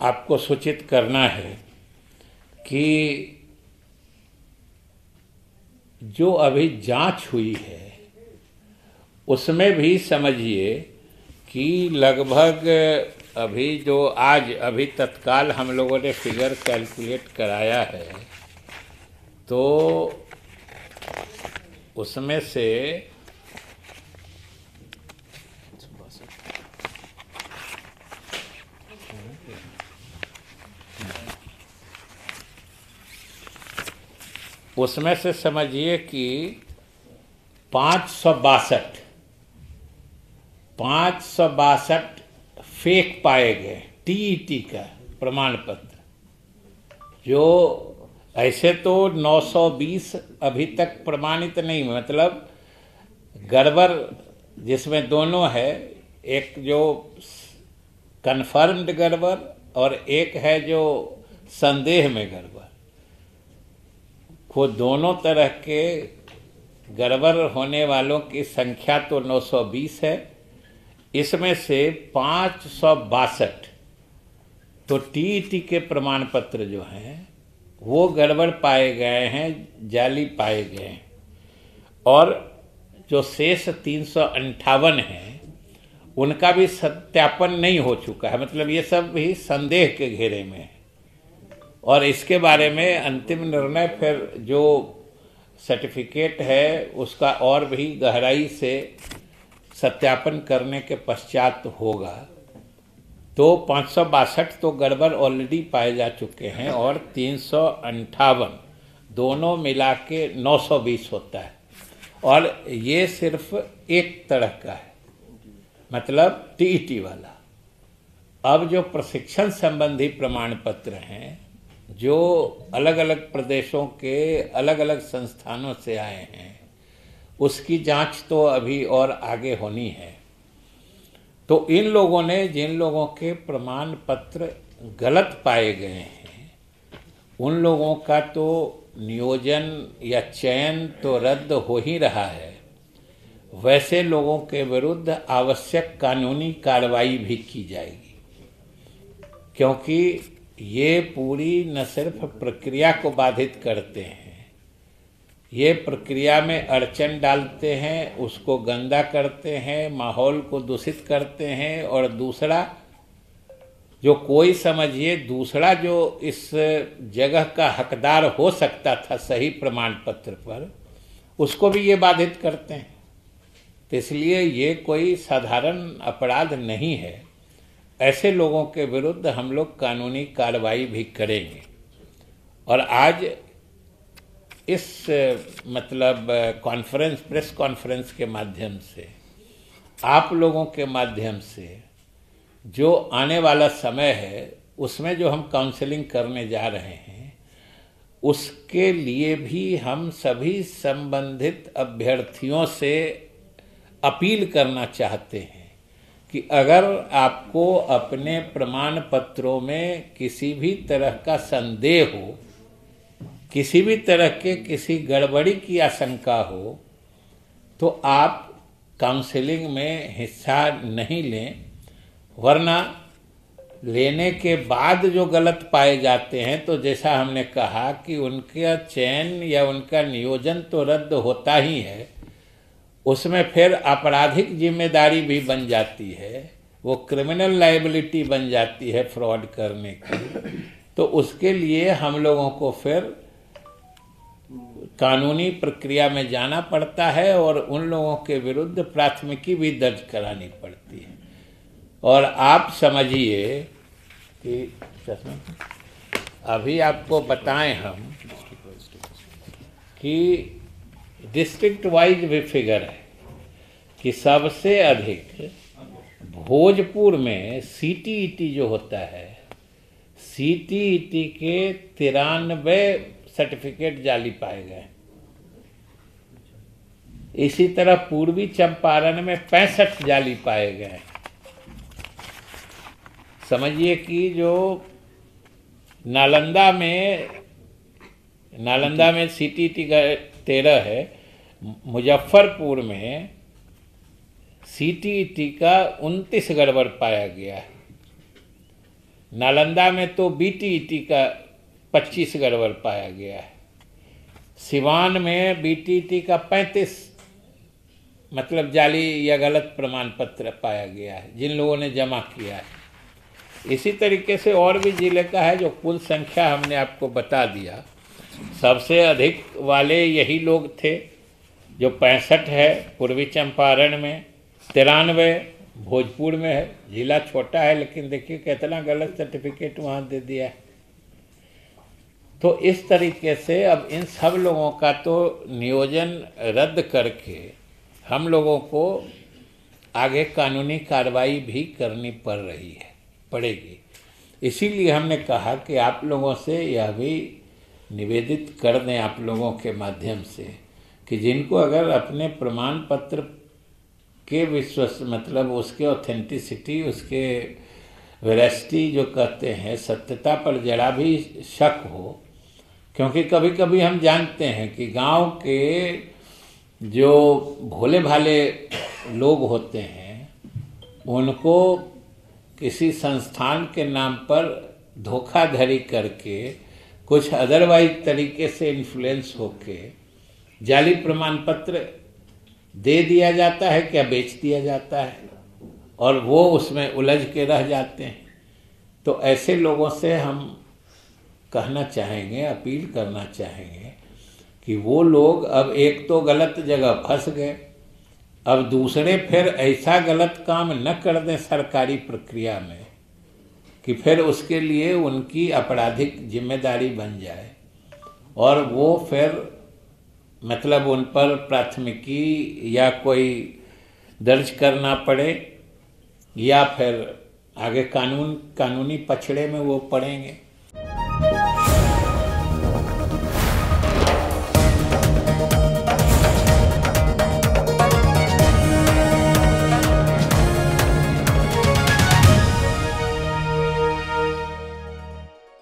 आपको सूचित करना है कि जो अभी जांच हुई है उसमें भी समझिए कि लगभग अभी जो आज अभी तत्काल हम लोगों ने फिगर कैलकुलेट कराया है तो उसमें से समझिए कि 562 फेक पाए गए टीईटी का प्रमाण पत्र, जो ऐसे तो 920 अभी तक प्रमाणित नहीं, मतलब गड़बड़ जिसमें दोनों है, एक जो कन्फर्म्ड गड़बड़ और एक है जो संदेह में गड़बड़। वो दोनों तरह के गड़बड़ होने वालों की संख्या तो 920 है, इसमें से 562 तो टीईटी के प्रमाण पत्र जो हैं वो गड़बड़ पाए गए हैं, जाली पाए गए हैं, और जो शेष 358 हैं उनका भी सत्यापन नहीं हो चुका है, मतलब ये सब भी संदेह के घेरे में है। और इसके बारे में अंतिम निर्णय फिर जो सर्टिफिकेट है उसका और भी गहराई से सत्यापन करने के पश्चात होगा। तो 562 तो गड़बड़ ऑलरेडी पाए जा चुके हैं और 358 दोनों मिला के 920 होता है, और ये सिर्फ एक तरह का है, मतलब टीईटी वाला। अब जो प्रशिक्षण संबंधी प्रमाण पत्र हैं जो अलग अलग प्रदेशों के अलग अलग संस्थानों से आए हैं, उसकी जांच तो अभी और आगे होनी है। तो इन लोगों ने, जिन लोगों के प्रमाण पत्र गलत पाए गए हैं, उन लोगों का तो नियोजन या चयन तो रद्द हो ही रहा है, वैसे लोगों के विरुद्ध आवश्यक कानूनी कार्रवाई भी की जाएगी, क्योंकि ये पूरी न सिर्फ प्रक्रिया को बाधित करते हैं, ये प्रक्रिया में अड़चन डालते हैं, उसको गंदा करते हैं, माहौल को दूषित करते हैं, और दूसरा जो कोई समझिए दूसरा जो इस जगह का हकदार हो सकता था सही प्रमाण पत्र पर, उसको भी ये बाधित करते हैं। तो इसलिए ये कोई साधारण अपराध नहीं है, ऐसे लोगों के विरुद्ध हम लोग कानूनी कार्रवाई भी करेंगे। और आज इस मतलब कॉन्फ्रेंस, प्रेस कॉन्फ्रेंस के माध्यम से, आप लोगों के माध्यम से जो आने वाला समय है उसमें जो हम काउंसलिंग करने जा रहे हैं, उसके लिए भी हम सभी संबंधित अभ्यर्थियों से अपील करना चाहते हैं कि अगर आपको अपने प्रमाण पत्रों में किसी भी तरह का संदेह हो, किसी भी तरह के किसी गड़बड़ी की आशंका हो, तो आप काउंसलिंग में हिस्सा नहीं लें, वरना लेने के बाद जो गलत पाए जाते हैं तो जैसा हमने कहा कि उनका चयन या उनका नियोजन तो रद्द होता ही है, उसमें फिर आपराधिक जिम्मेदारी भी बन जाती है, वो क्रिमिनल लायबिलिटी बन जाती है फ्रॉड करने की। तो उसके लिए हम लोगों को फिर कानूनी प्रक्रिया में जाना पड़ता है और उन लोगों के विरुद्ध प्राथमिकी भी दर्ज करानी पड़ती है। और आप समझिए कि अभी आपको बताएं हम कि डिस्ट्रिक्ट वाइज भी फिगर है कि सबसे अधिक भोजपुर में सीटीईटी जो होता है, सीटीईटी के 93 सर्टिफिकेट जाली पाए गए। इसी तरह पूर्वी चंपारण में 65 जाली पाए गए। समझिए कि जो नालंदा में सीटीईटी का 13 है, मुजफ्फरपुर में सीटीईटी का 29 गड़बड़ पाया गया है। नालंदा में तो बीटीईटी का 25 गड़बड़ पाया गया है। सिवान में बीटीईटी का 35 मतलब जाली या गलत प्रमाण पत्र पाया गया है जिन लोगों ने जमा किया है। इसी तरीके से और भी जिले का है जो कुल संख्या हमने आपको बता दिया। सबसे अधिक वाले यही लोग थे जो 65 है पूर्वी चंपारण में, 93 भोजपुर में है। जिला छोटा है लेकिन देखिए कितना गलत सर्टिफिकेट वहाँ दे दिया है। तो इस तरीके से अब इन सब लोगों का तो नियोजन रद्द करके हम लोगों को आगे कानूनी कार्रवाई भी करनी पड़ेगी। इसीलिए हमने कहा कि आप लोगों से यह भी निवेदित कर दें आप लोगों के माध्यम से कि जिनको अगर अपने प्रमाण पत्र के विश्वास मतलब उसके ऑथेंटिसिटी, उसके वेरासिटी जो कहते हैं, सत्यता पर जरा भी शक हो, क्योंकि कभी कभी हम जानते हैं कि गांव के जो भोले भाले लोग होते हैं उनको किसी संस्थान के नाम पर धोखाधड़ी करके कुछ अदरवाइज तरीके से इन्फ्लुएंस होके जाली प्रमाण पत्र दे दिया जाता है, क्या बेच दिया जाता है और वो उसमें उलझ के रह जाते हैं। तो ऐसे लोगों से हम कहना चाहेंगे, अपील करना चाहेंगे कि वो लोग अब एक तो गलत जगह फंस गए, अब दूसरे फिर ऐसा गलत काम न कर दें सरकारी प्रक्रिया में कि फिर उसके लिए उनकी आपराधिक जिम्मेदारी बन जाए और वो फिर मतलब उन पर प्राथमिकी या कोई दर्ज करना पड़े या फिर आगे कानूनी पछड़े में वो पड़ेंगे।